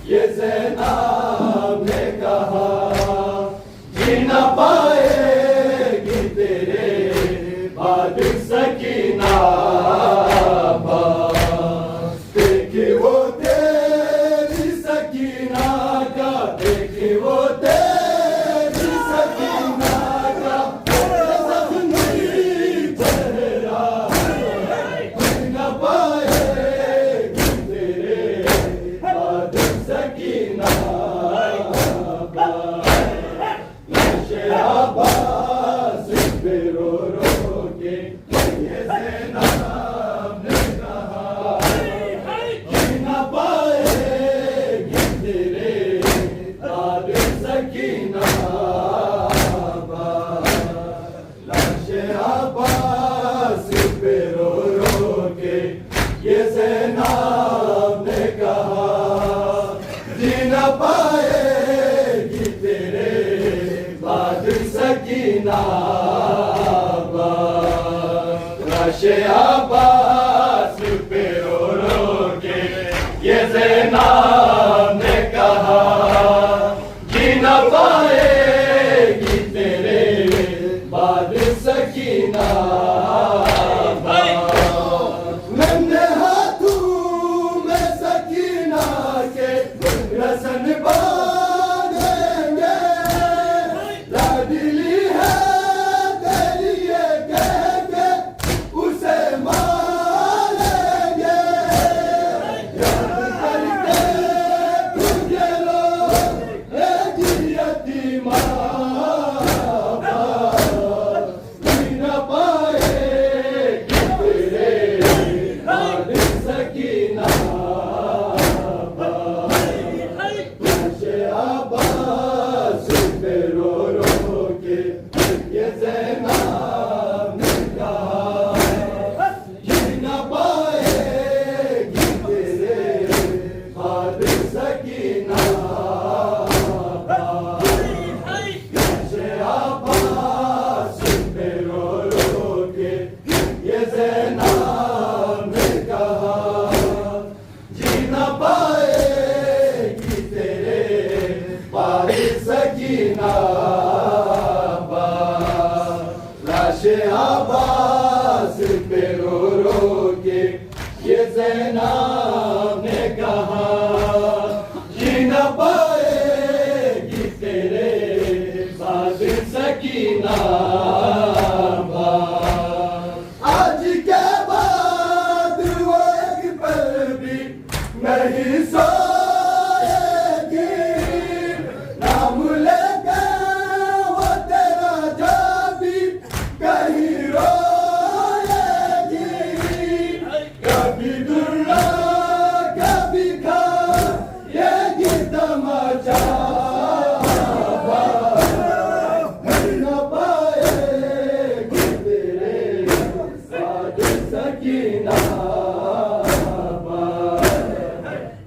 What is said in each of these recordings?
ये ज़ैनब ने कहा जी न पाएगी तेरे बाद सकीना देखी वो तेरी सकीना का देखी वो तेरी सकीना का जख्मी चेहरा न पाएगी तेरे बाद सकीना नशे अब्बास पे रो रो के ये ज़ैनब ने कहा कि न पाएगी तेरे बाद सकीना नशे अब्बास पे रो रो के ये ज़ैनब ने कहा जी न पाएगी तेरे बाद सकीना नशे अब्बास पे रो रो के ये ज़ैनब ने कहा जी न पाएगी तेरे बाद सकीना नन्हे हाथों में सकीना के रसन बांधेंगे लाडली है तेरी ये कह के उसे मारेंगे याद करके तुझे रोएगी यतीमा जी न पाएगी तेरे बाद सकीना नशे अब्बास पे रो रो के ये ज़ैनब ने कहा जी न पाएगी तेरे बाद सकीना नशे अब्बास पे रो रो के ये ज़ैनब ने कहा जी न पाएगी तेरे बाद सकीना लाशे अब्बास पे रो रो के ये ज़ैनब ने कहा जी न पाएगी तेरे बाद सकीना आज के बाद वो एक पल भी नहीं सोएगी नाम लेके वो तेरा जब भी कहीं रोएगी कभी दुर्रा कभी खाएगी तमाचा न पाएगी तेरे बाद सकीना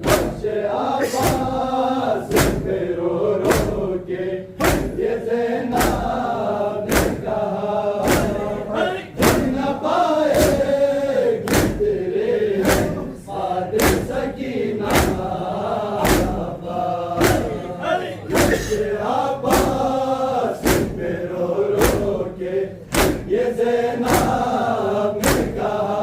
नशे अब्बास पे रो रो के ये ज़ैनब ने कहा जी न पाएगी तेरे बाद सकीना नशे अब्बास पे रो रो के ये ज़ैनब ने कहा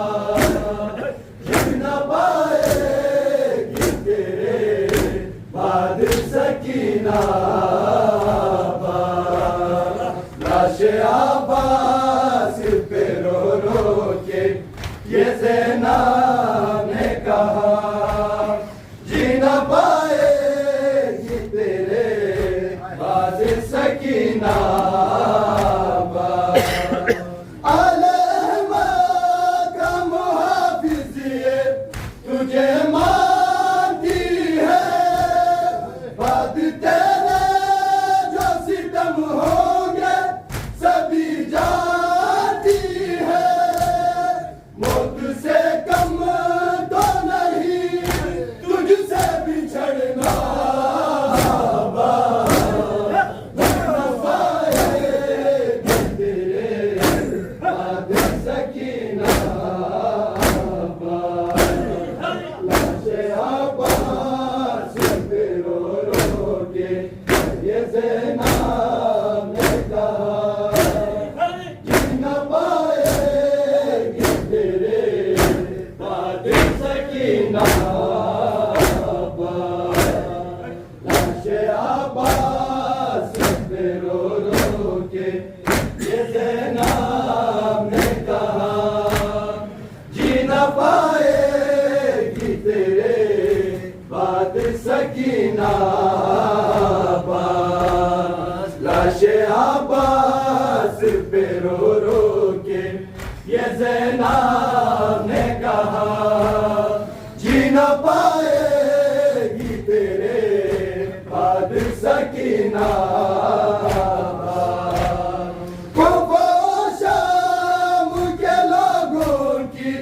जी न पाएगी तेरे बाद सकीना नशे अब्बास पे रो रो के ये ज़ैनब ने कहा जी न पाएगी तेरे बाद सकीना अलहमा का मुहाफिज ये तुझे मानती है बाद तेरे सकीना लाशे अब्बास पे रो रो के ये ज़ैनब ने कहा जी न पाएगी तेरे बाद सकीना लाशे अब्बास पे रो रो के ये ज़ैनब ने कहा जी न पाएगी तेरे बाद सकीना शाम के लोगों की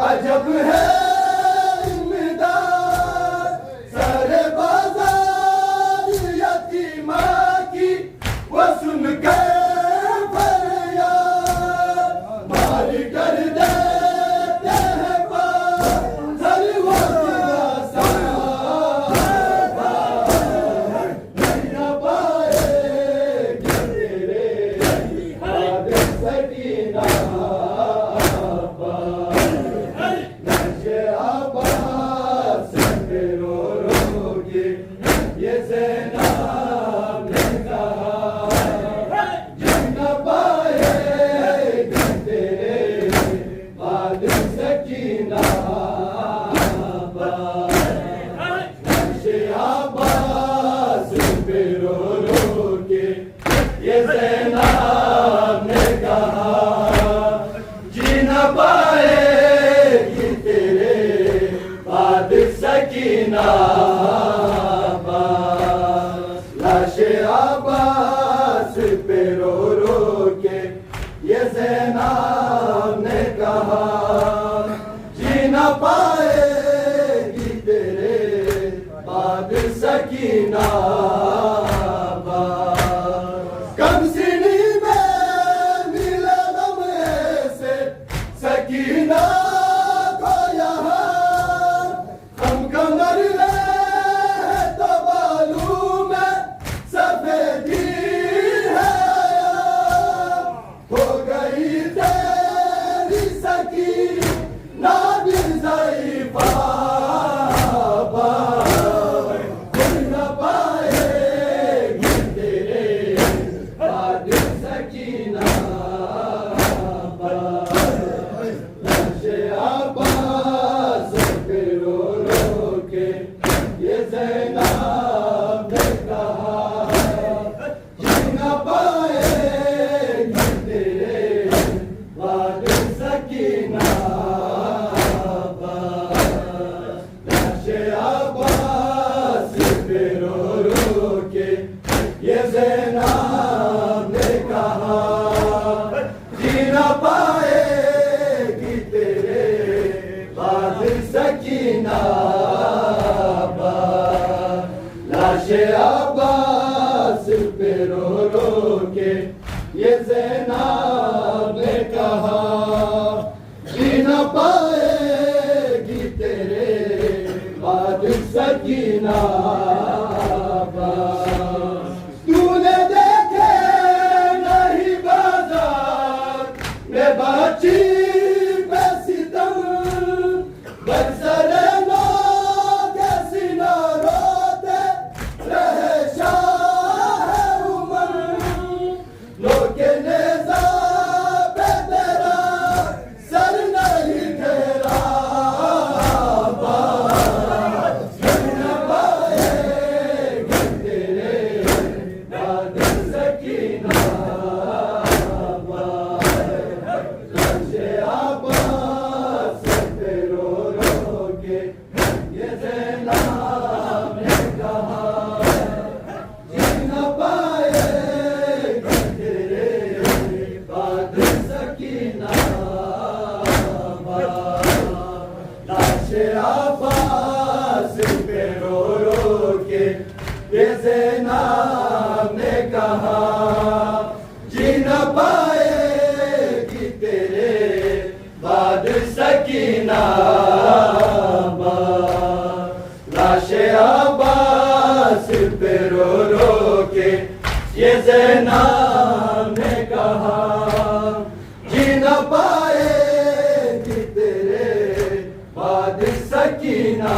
अजब है इम्दाद सारे बाजार यतीमा की वो सुन के ये ज़ैनब ने कहा जी न पाएगी तेरे बाद सकीना लाशे अब्बास पे रो रो के ये ज़ैनब ने कहा जी न पाएगी तेरे बाद सकीना सकीना को यहाँ हम कमर ले तो बालू में सफेदी है हो गई तेरी सकीना भी ज़ईफ़ा न पाएगी तेरे बाद सकीना अब्बास पे रो रो के ये ज़ैनब ने कहा जी न पाएगी तेरे बाद सकीना लाशे अब्बास पे रो रो के ये ज़ैनब ने कहा जी न पाएगी तेरे बाद सकीना लाशे अब्बास पे रो रो के ये ज़ैनब ने कहा जी न पाएगी तेरे बाद सकीना तूने देखे नहीं बाजार में बाची बरसरे नो कैसी न रोते रहे शाह उमर लोके नेज़ा पे तेरा सर नहीं घेरा न पाएगी तेरे बाद सकीना लाशे अब्बास पे रो रो के ये ज़ैनब ने कहा जी न पाएगी तेरे बाद सकीना लाशे अब्बास पे रो रो के ये ज़ैनब ने कहा जी न पाएगी तेरे बाद सकीना लाशे अब्बास पे रो रो के ये ज़ैनब ने कहा जी न पाएगी तेरे बाद सकीना